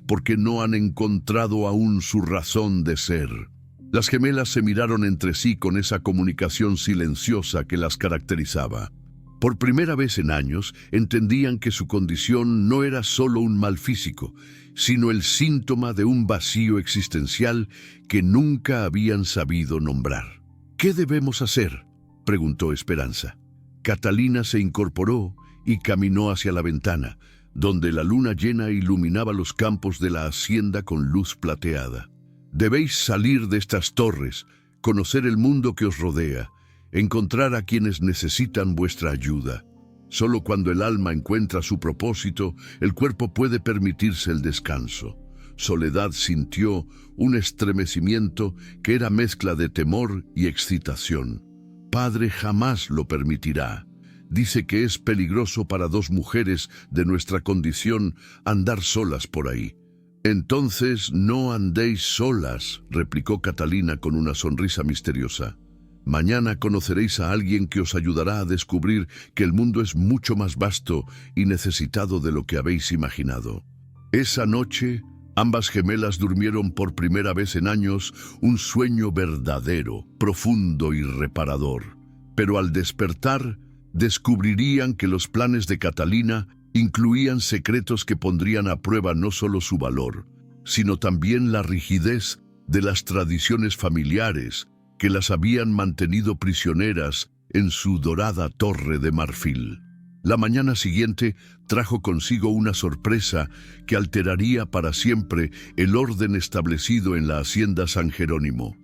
porque no han encontrado aún su razón de ser». Las gemelas se miraron entre sí con esa comunicación silenciosa que las caracterizaba. Por primera vez en años, entendían que su condición no era solo un mal físico, sino el síntoma de un vacío existencial que nunca habían sabido nombrar. «¿Qué debemos hacer?», preguntó Esperanza. Catalina se incorporó y caminó hacia la ventana, donde la luna llena iluminaba los campos de la hacienda con luz plateada. «Debéis salir de estas torres, conocer el mundo que os rodea, encontrar a quienes necesitan vuestra ayuda. Solo cuando el alma encuentra su propósito, el cuerpo puede permitirse el descanso. Soledad sintió un estremecimiento que era mezcla de temor y excitación. Padre jamás lo permitirá. Dice que es peligroso para dos mujeres de nuestra condición andar solas por ahí. Entonces no andéis solas, replicó Catalina con una sonrisa misteriosa. Mañana conoceréis a alguien que os ayudará a descubrir que el mundo es mucho más vasto y necesitado de lo que habéis imaginado. Esa noche, ambas gemelas durmieron por primera vez en años un sueño verdadero, profundo y reparador. Pero al despertar, descubrirían que los planes de Catalina incluían secretos que pondrían a prueba no solo su valor, sino también la rigidez de las tradiciones familiares que las habían mantenido prisioneras en su dorada torre de marfil. La mañana siguiente trajo consigo una sorpresa que alteraría para siempre el orden establecido en la hacienda San Jerónimo.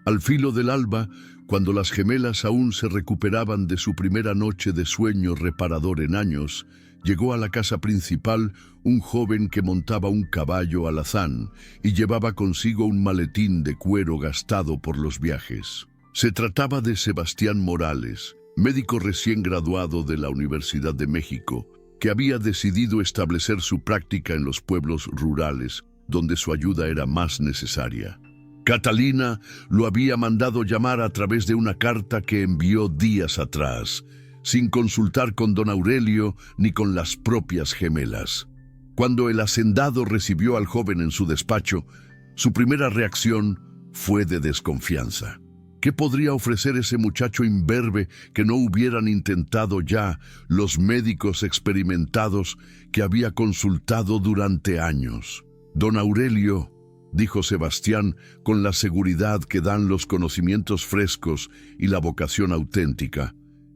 Al filo del alba, cuando las gemelas aún se recuperaban de su primera noche de sueño reparador en años, llegó a la casa principal un joven que montaba un caballo alazán y llevaba consigo un maletín de cuero gastado por los viajes. Se trataba de Sebastián Morales, médico recién graduado de la Universidad de México, que había decidido establecer su práctica en los pueblos rurales, donde su ayuda era más necesaria. Catalina lo había mandado llamar a través de una carta que envió días atrás, sin consultar con don Aurelio ni con las propias gemelas. Cuando el hacendado recibió al joven en su despacho, su primera reacción fue de desconfianza. ¿Qué podría ofrecer ese muchacho imberbe que no hubieran intentado ya los médicos experimentados que había consultado durante años? Don Aurelio, dijo Sebastián con la seguridad que dan los conocimientos frescos y la vocación auténtica,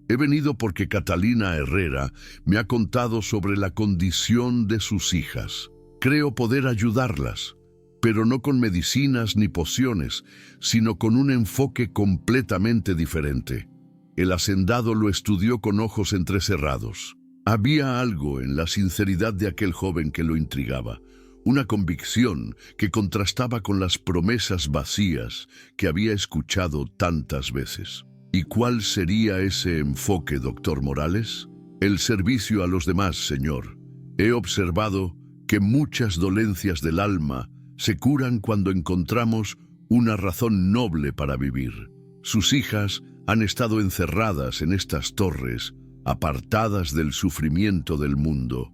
he venido porque Catalina Herrera me ha contado sobre la condición de sus hijas. Creo poder ayudarlas, pero no con medicinas ni pociones, sino con un enfoque completamente diferente. El hacendado lo estudió con ojos entrecerrados. Había algo en la sinceridad de aquel joven que lo intrigaba, una convicción que contrastaba con las promesas vacías que había escuchado tantas veces. ¿Y cuál sería ese enfoque, doctor Morales? El servicio a los demás, señor. He observado que muchas dolencias del alma se curan cuando encontramos una razón noble para vivir. Sus hijas han estado encerradas en estas torres, apartadas del sufrimiento del mundo.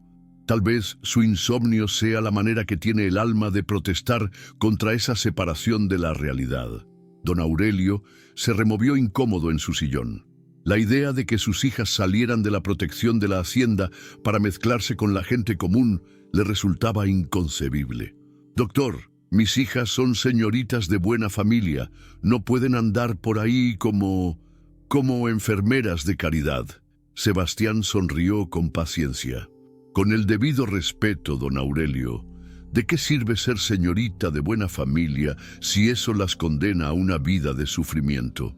Tal vez su insomnio sea la manera que tiene el alma de protestar contra esa separación de la realidad. Don Aurelio se removió incómodo en su sillón. La idea de que sus hijas salieran de la protección de la hacienda para mezclarse con la gente común le resultaba inconcebible. Doctor, mis hijas son señoritas de buena familia. No pueden andar por ahí como enfermeras de caridad. Sebastián sonrió con paciencia. Con el debido respeto, don Aurelio, ¿de qué sirve ser señorita de buena familia si eso las condena a una vida de sufrimiento?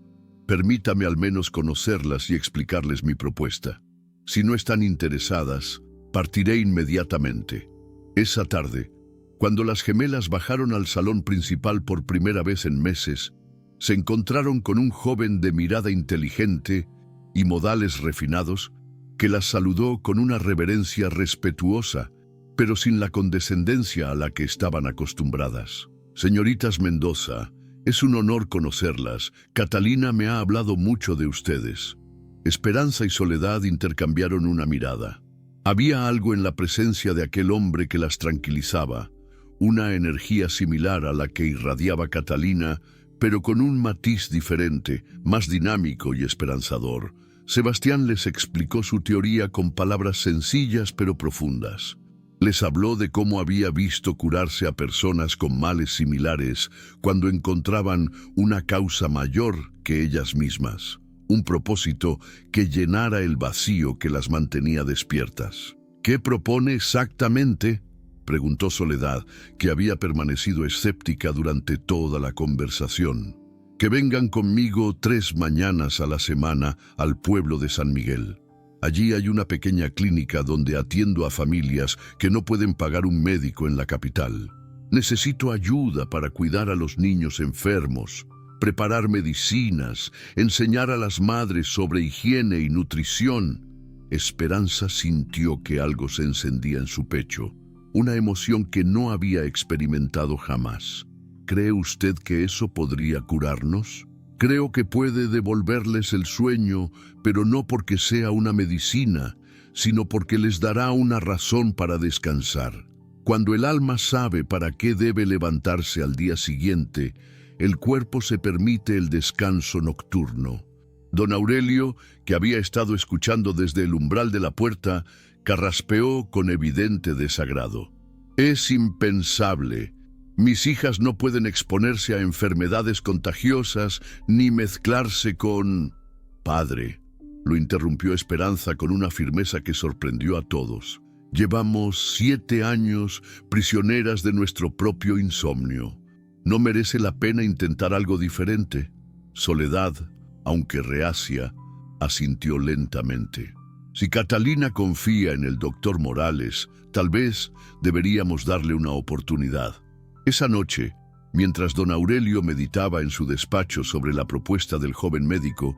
Permítame al menos conocerlas y explicarles mi propuesta. Si no están interesadas, partiré inmediatamente. Esa tarde, cuando las gemelas bajaron al salón principal por primera vez en meses, se encontraron con un joven de mirada inteligente y modales refinados que las saludó con una reverencia respetuosa, pero sin la condescendencia a la que estaban acostumbradas. Señoritas Mendoza, es un honor conocerlas. Catalina me ha hablado mucho de ustedes. Esperanza y Soledad intercambiaron una mirada. Había algo en la presencia de aquel hombre que las tranquilizaba, una energía similar a la que irradiaba Catalina, pero con un matiz diferente, más dinámico y esperanzador. Sebastián les explicó su teoría con palabras sencillas pero profundas. Les habló de cómo había visto curarse a personas con males similares cuando encontraban una causa mayor que ellas mismas, un propósito que llenara el vacío que las mantenía despiertas. ¿Qué propone exactamente?, preguntó Soledad, que había permanecido escéptica durante toda la conversación. Que vengan conmigo 3 mañanas a la semana al pueblo de San Miguel. Allí hay una pequeña clínica donde atiendo a familias que no pueden pagar un médico en la capital. Necesito ayuda para cuidar a los niños enfermos, preparar medicinas, enseñar a las madres sobre higiene y nutrición. Esperanza sintió que algo se encendía en su pecho, una emoción que no había experimentado jamás. ¿Cree usted que eso podría curarnos? Creo que puede devolverles el sueño, pero no porque sea una medicina, sino porque les dará una razón para descansar. Cuando el alma sabe para qué debe levantarse al día siguiente, el cuerpo se permite el descanso nocturno. Don Aurelio, que había estado escuchando desde el umbral de la puerta, carraspeó con evidente desagrado. Es impensable. Mis hijas no pueden exponerse a enfermedades contagiosas ni mezclarse con... Padre, lo interrumpió Esperanza con una firmeza que sorprendió a todos. Llevamos 7 años prisioneras de nuestro propio insomnio. ¿No merece la pena intentar algo diferente? Soledad, aunque reacia, asintió lentamente. Si Catalina confía en el doctor Morales, tal vez deberíamos darle una oportunidad. Esa noche, mientras don Aurelio meditaba en su despacho sobre la propuesta del joven médico,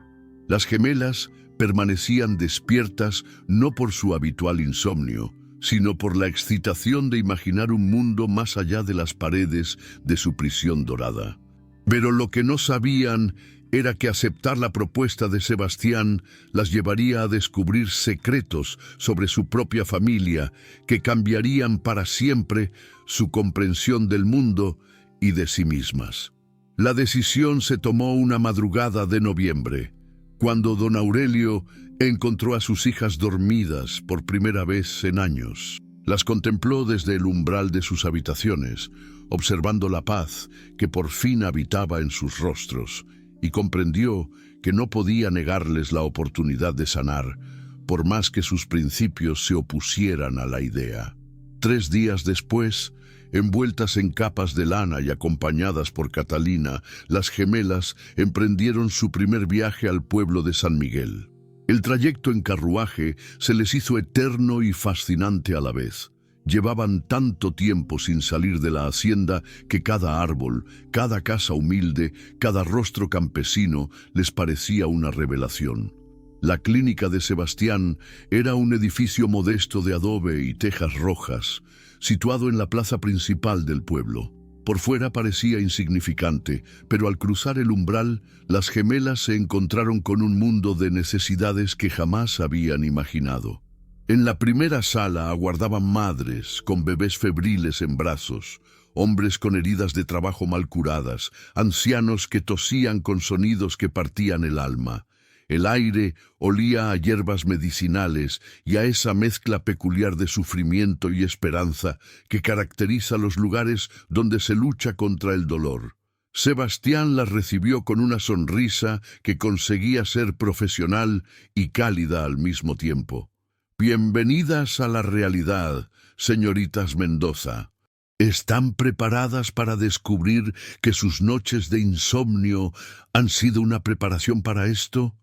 las gemelas permanecían despiertas no por su habitual insomnio, sino por la excitación de imaginar un mundo más allá de las paredes de su prisión dorada. Pero lo que no sabían era que aceptar la propuesta de Sebastián las llevaría a descubrir secretos sobre su propia familia que cambiarían para siempre su comprensión del mundo y de sí mismas. La decisión se tomó una madrugada de noviembre, cuando don Aurelio encontró a sus hijas dormidas por primera vez en años. Las contempló desde el umbral de sus habitaciones, observando la paz que por fin habitaba en sus rostros, y comprendió que no podía negarles la oportunidad de sanar, por más que sus principios se opusieran a la idea. 3 días después, envueltas en capas de lana y acompañadas por Catalina, las gemelas emprendieron su primer viaje al pueblo de San Miguel. El trayecto en carruaje se les hizo eterno y fascinante a la vez. Llevaban tanto tiempo sin salir de la hacienda que cada árbol, cada casa humilde, cada rostro campesino les parecía una revelación. La clínica de Sebastián era un edificio modesto de adobe y tejas rojas, situado en la plaza principal del pueblo. Por fuera parecía insignificante, pero al cruzar el umbral, las gemelas se encontraron con un mundo de necesidades que jamás habían imaginado. En la primera sala aguardaban madres con bebés febriles en brazos, hombres con heridas de trabajo mal curadas, ancianos que tosían con sonidos que partían el alma. El aire olía a hierbas medicinales y a esa mezcla peculiar de sufrimiento y esperanza que caracteriza los lugares donde se lucha contra el dolor. Sebastián las recibió con una sonrisa que conseguía ser profesional y cálida al mismo tiempo. Bienvenidas a la realidad, señoritas Mendoza. ¿Están preparadas para descubrir que sus noches de insomnio han sido una preparación para esto?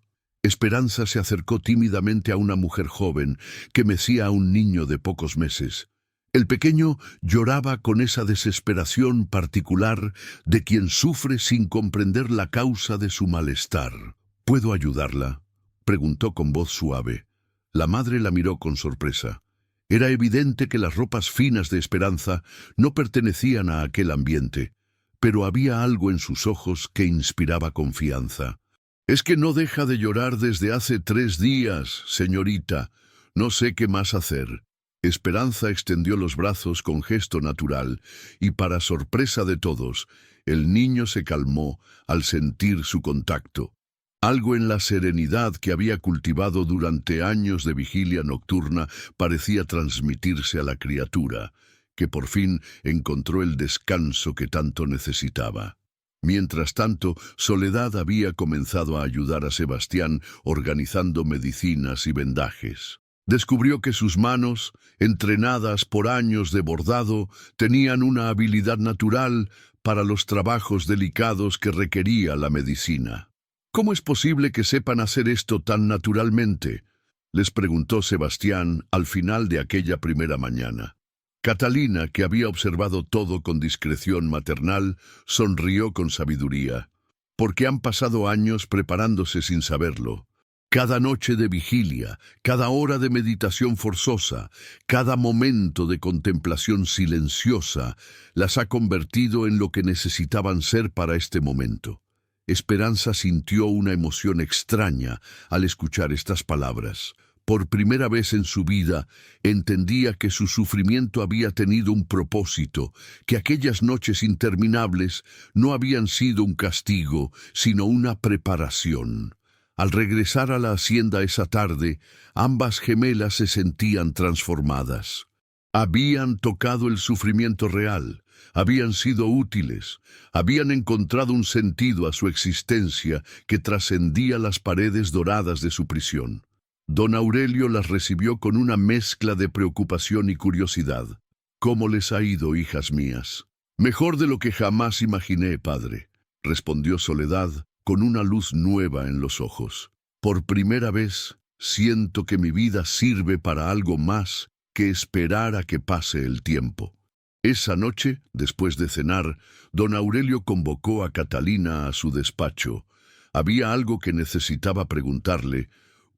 Esperanza se acercó tímidamente a una mujer joven que mecía a un niño de pocos meses. El pequeño lloraba con esa desesperación particular de quien sufre sin comprender la causa de su malestar. ¿Puedo ayudarla?, preguntó con voz suave. La madre la miró con sorpresa. Era evidente que las ropas finas de Esperanza no pertenecían a aquel ambiente, pero había algo en sus ojos que inspiraba confianza. «Es que no deja de llorar desde hace 3 días, señorita. No sé qué más hacer». Esperanza extendió los brazos con gesto natural y, para sorpresa de todos, el niño se calmó al sentir su contacto. Algo en la serenidad que había cultivado durante años de vigilia nocturna parecía transmitirse a la criatura, que por fin encontró el descanso que tanto necesitaba. Mientras tanto, Soledad había comenzado a ayudar a Sebastián organizando medicinas y vendajes. Descubrió que sus manos, entrenadas por años de bordado, tenían una habilidad natural para los trabajos delicados que requería la medicina. «¿Cómo es posible que sepan hacer esto tan naturalmente?», les preguntó Sebastián al final de aquella primera mañana. Catalina, que había observado todo con discreción maternal, sonrió con sabiduría, porque han pasado años preparándose sin saberlo. Cada noche de vigilia, cada hora de meditación forzosa, cada momento de contemplación silenciosa, las ha convertido en lo que necesitaban ser para este momento. Esperanza sintió una emoción extraña al escuchar estas palabras. Por primera vez en su vida, entendía que su sufrimiento había tenido un propósito, que aquellas noches interminables no habían sido un castigo, sino una preparación. Al regresar a la hacienda esa tarde, ambas gemelas se sentían transformadas. Habían tocado el sufrimiento real, habían sido útiles, habían encontrado un sentido a su existencia que trascendía las paredes doradas de su prisión. Don Aurelio las recibió con una mezcla de preocupación y curiosidad. «¿Cómo les ha ido, hijas mías?» «Mejor de lo que jamás imaginé, padre», respondió Soledad, con una luz nueva en los ojos. «Por primera vez siento que mi vida sirve para algo más que esperar a que pase el tiempo». Esa noche, después de cenar, don Aurelio convocó a Catalina a su despacho. Había algo que necesitaba preguntarle,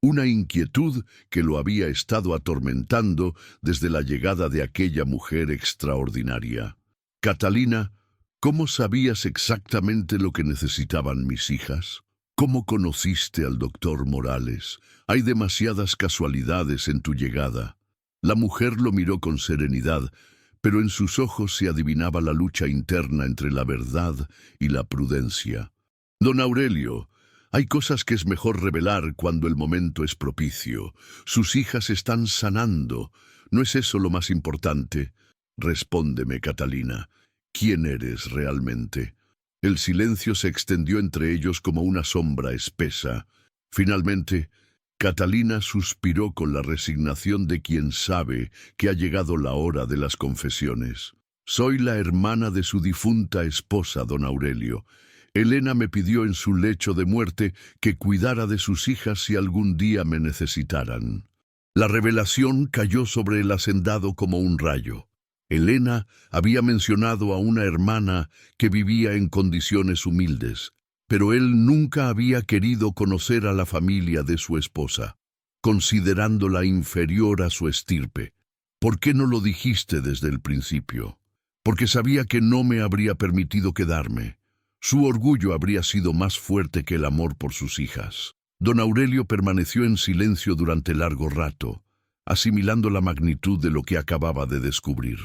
una inquietud que lo había estado atormentando desde la llegada de aquella mujer extraordinaria. «Catalina, ¿cómo sabías exactamente lo que necesitaban mis hijas? ¿Cómo conociste al doctor Morales? Hay demasiadas casualidades en tu llegada». La mujer lo miró con serenidad, pero en sus ojos se adivinaba la lucha interna entre la verdad y la prudencia. «Don Aurelio, hay cosas que es mejor revelar cuando el momento es propicio. Sus hijas están sanando. ¿No es eso lo más importante? Respóndeme, Catalina. ¿Quién eres realmente?» El silencio se extendió entre ellos como una sombra espesa. Finalmente, Catalina suspiró con la resignación de quien sabe que ha llegado la hora de las confesiones. «Soy la hermana de su difunta esposa, don Aurelio. Elena me pidió en su lecho de muerte que cuidara de sus hijas si algún día me necesitaran». La revelación cayó sobre el hacendado como un rayo. Elena había mencionado a una hermana que vivía en condiciones humildes, pero él nunca había querido conocer a la familia de su esposa, considerándola inferior a su estirpe. «¿Por qué no lo dijiste desde el principio?» «Porque sabía que no me habría permitido quedarme». Su orgullo habría sido más fuerte que el amor por sus hijas. Don Aurelio permaneció en silencio durante largo rato, asimilando la magnitud de lo que acababa de descubrir.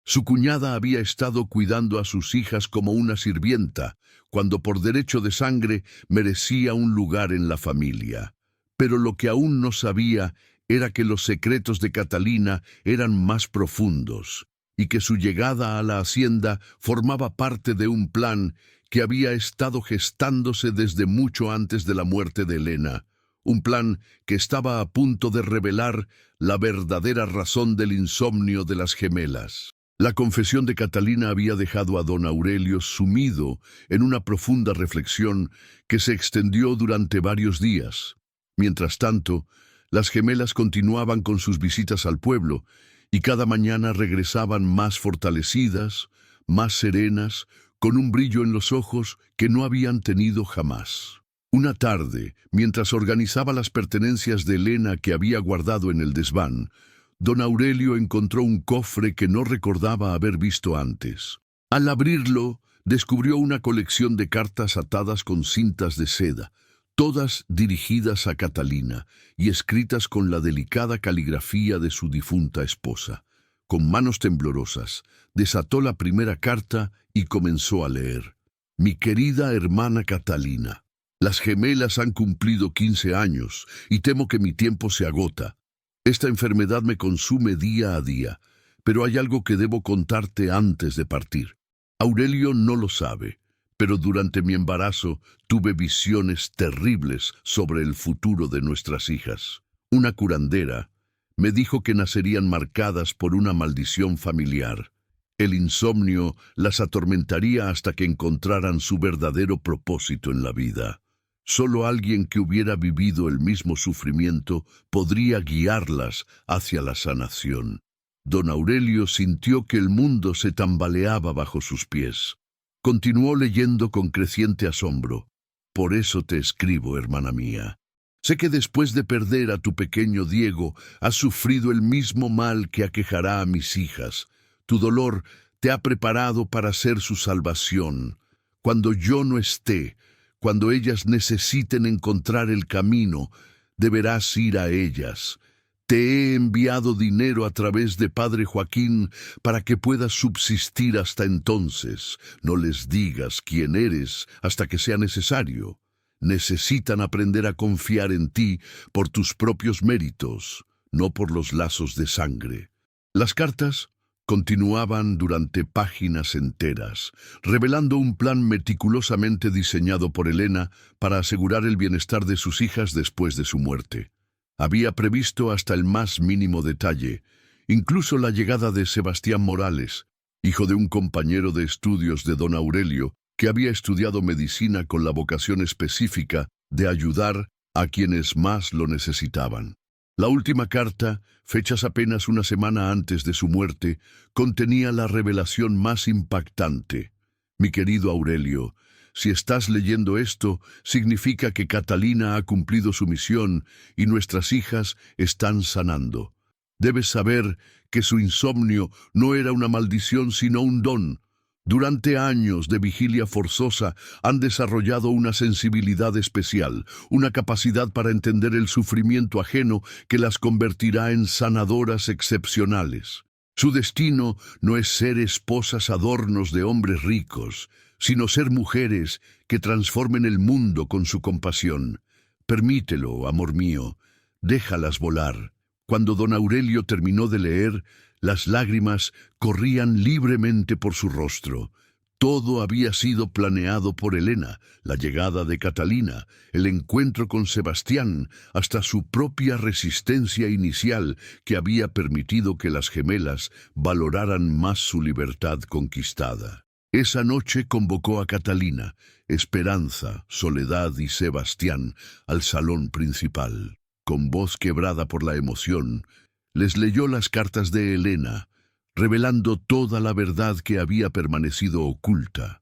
Su cuñada había estado cuidando a sus hijas como una sirvienta, cuando por derecho de sangre merecía un lugar en la familia. Pero lo que aún no sabía era que los secretos de Catalina eran más profundos, y que su llegada a la hacienda formaba parte de un plan que había estado gestándose desde mucho antes de la muerte de Elena, un plan que estaba a punto de revelar la verdadera razón del insomnio de las gemelas. La confesión de Catalina había dejado a don Aurelio sumido en una profunda reflexión que se extendió durante varios días. Mientras tanto, las gemelas continuaban con sus visitas al pueblo y cada mañana regresaban más fortalecidas, más serenas, con un brillo en los ojos que no habían tenido jamás. Una tarde, mientras organizaba las pertenencias de Elena que había guardado en el desván, don Aurelio encontró un cofre que no recordaba haber visto antes. Al abrirlo, descubrió una colección de cartas atadas con cintas de seda, todas dirigidas a Catalina y escritas con la delicada caligrafía de su difunta esposa. Con manos temblorosas, desató la primera carta y comenzó a leer. «Mi querida hermana Catalina, las gemelas han cumplido 15 años y temo que mi tiempo se agota. Esta enfermedad me consume día a día, pero hay algo que debo contarte antes de partir. Aurelio no lo sabe, pero durante mi embarazo tuve visiones terribles sobre el futuro de nuestras hijas. Una curandera me dijo que nacerían marcadas por una maldición familiar. El insomnio las atormentaría hasta que encontraran su verdadero propósito en la vida. Solo alguien que hubiera vivido el mismo sufrimiento podría guiarlas hacia la sanación. Don Aurelio sintió que el mundo se tambaleaba bajo sus pies. Continuó leyendo con creciente asombro. Por eso te escribo, hermana mía. Sé que después de perder a tu pequeño Diego, has sufrido el mismo mal que aquejará a mis hijas. Tu dolor te ha preparado para ser su salvación. Cuando yo no esté, cuando ellas necesiten encontrar el camino, deberás ir a ellas. Te he enviado dinero a través de Padre Joaquín para que puedas subsistir hasta entonces. No les digas quién eres hasta que sea necesario. Necesitan aprender a confiar en ti por tus propios méritos, no por los lazos de sangre. Las cartas continuaban durante páginas enteras, revelando un plan meticulosamente diseñado por Elena para asegurar el bienestar de sus hijas después de su muerte. Había previsto hasta el más mínimo detalle, incluso la llegada de Sebastián Morales, hijo de un compañero de estudios de don Aurelio, que había estudiado medicina con la vocación específica de ayudar a quienes más lo necesitaban. La última carta, fechas apenas una semana antes de su muerte, contenía la revelación más impactante. Mi querido Aurelio, si estás leyendo esto, significa que Catalina ha cumplido su misión y nuestras hijas están sanando. Debes saber que su insomnio no era una maldición sino un don. Durante años de vigilia forzosa han desarrollado una sensibilidad especial, una capacidad para entender el sufrimiento ajeno que las convertirá en sanadoras excepcionales. Su destino no es ser esposas adornos de hombres ricos, sino ser mujeres que transformen el mundo con su compasión. Permítelo, amor mío, déjalas volar. Cuando don Aurelio terminó de leer, las lágrimas corrían libremente por su rostro. Todo había sido planeado por Elena, la llegada de Catalina, el encuentro con Sebastián, hasta su propia resistencia inicial que había permitido que las gemelas valoraran más su libertad conquistada. Esa noche convocó a Catalina, Esperanza, Soledad y Sebastián al salón principal. Con voz quebrada por la emoción, les leyó las cartas de Elena, revelando toda la verdad que había permanecido oculta.